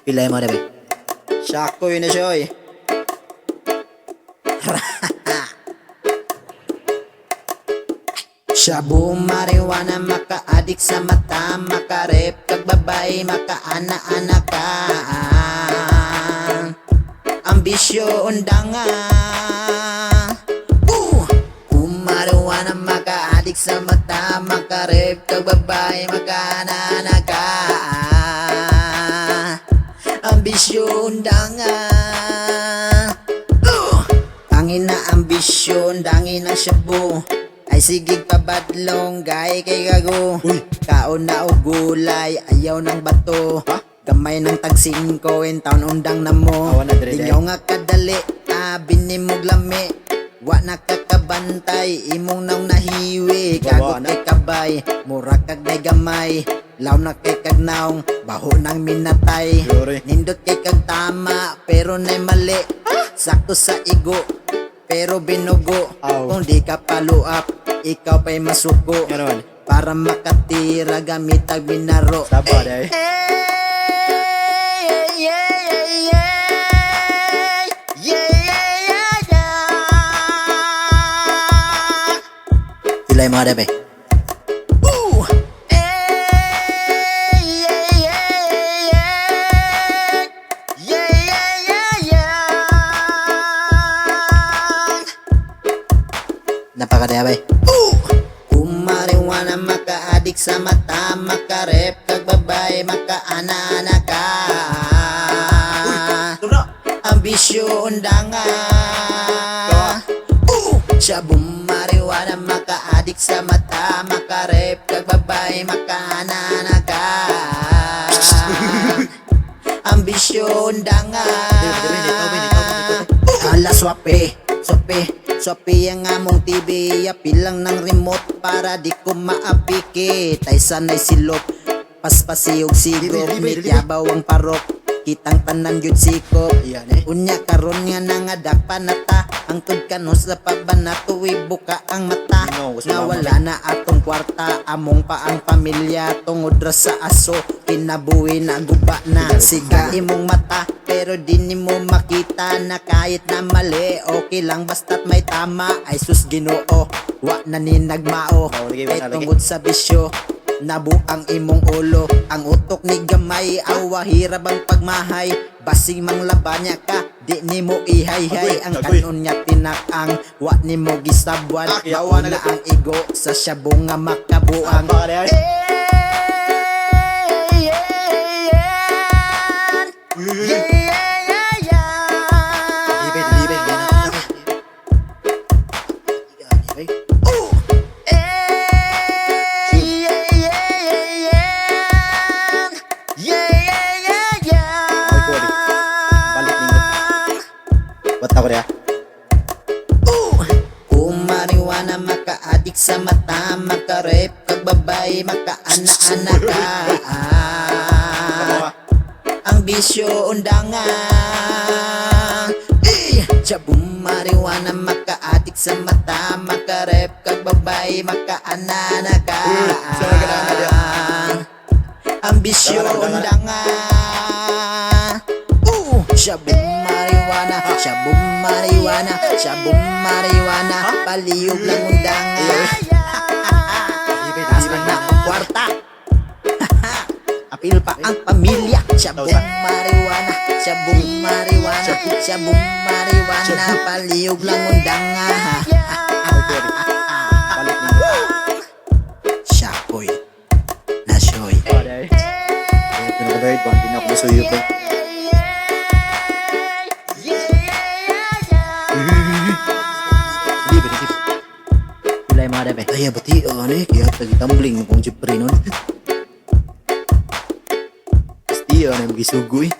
Pilay mo na, be. Syakoy na siya, eh. Shabu marijuana, maka-adik sa mata, makarep kag babae, maka-ana-ana ka. Ambisyo undangan. Marijuana, maka-adik sa mata, makarep kag babae, maka-ana-ana ka. Ambisyo undangan. Angin na ambisyon, dangin ang shabu. Ay sigig pabadlong, gay kay gago. Kaon na o gulay, ayaw ng bato. Gamay ng tag-5, taon undang na mo. Dinyo nga kadali, binimog lami. Wa nakakabantay, imong naw nahiwi. Gago kay kabay, mura kag may gamay. Law na kay kag naong, baho nang minatay. Nindot kay kag tama, pero nay mali. Sakto sa igo, pero binugo. Kung di ka paluap, ikaw pa'y masuko. Para makatira gamit ag binaro. Pilay mo ada, be. Napakadaya, be. Marijuana, maka-adik sa mata, makarep kag babae, maka-ana-ana ka. Ambisyo undangan. Shabu marijuana, maka-adik sa mata, makarep kag babae, maka-ana-ana ka. Ambisyo undangan. Hala swape, Sopi ang among TV, pilang ng remote para di ko maapikit. Ay sanay silop, paspasiyog sigop, mityabaw ang parok, kitang tanan yun sikop. Unya karon nga nangadak panata, ang tudkanos sa pabanato, ibuka ang mata. Nawala na atong kwarta, among pa ang pamilya, tungod ra sa aso, kinabuhi na guba na. Siga imong mata, pero di mo makita na kahit na mali, okay lang basta't may tama. Ay sus Ginoo, wa na ninagmao. Ay tungod sa bisyo, nabuang imong ulo. Ang utok ni gamay, awa hirab ang pagmahay. Basing mang labanya ka, di ni mo ihay-hay. Ang kanon niya tinakang, wa ni mo gisabwan. Bawa na ang igo, sa shabu nga makabuang. Marijuana, maka-adik sa mata, makarep kag babae, maka-ana-ana ka. Ang bisyo undangan. Shabu marijuana, maka-adik sa mata, makarep kag babae, maka-ana-ana ka. Ang bisyo undangan. Shabu marijuana, shabu marijuana, shabu marijuana, paliyog lang undangan. Asman na ang kwarta. Apil pa ang pamilya. Shabu marijuana, shabu marijuana, shabu marijuana, paliyog lang undangan. Syakoy Nasyoy. Ito na ko ba? Hindi na ako masuyot eh. Pilay mo ada, be. Ay, bati, ano eh, kaya tagi-tumbling mo kong Jepre nun. Pasti, ano yung magisugo eh.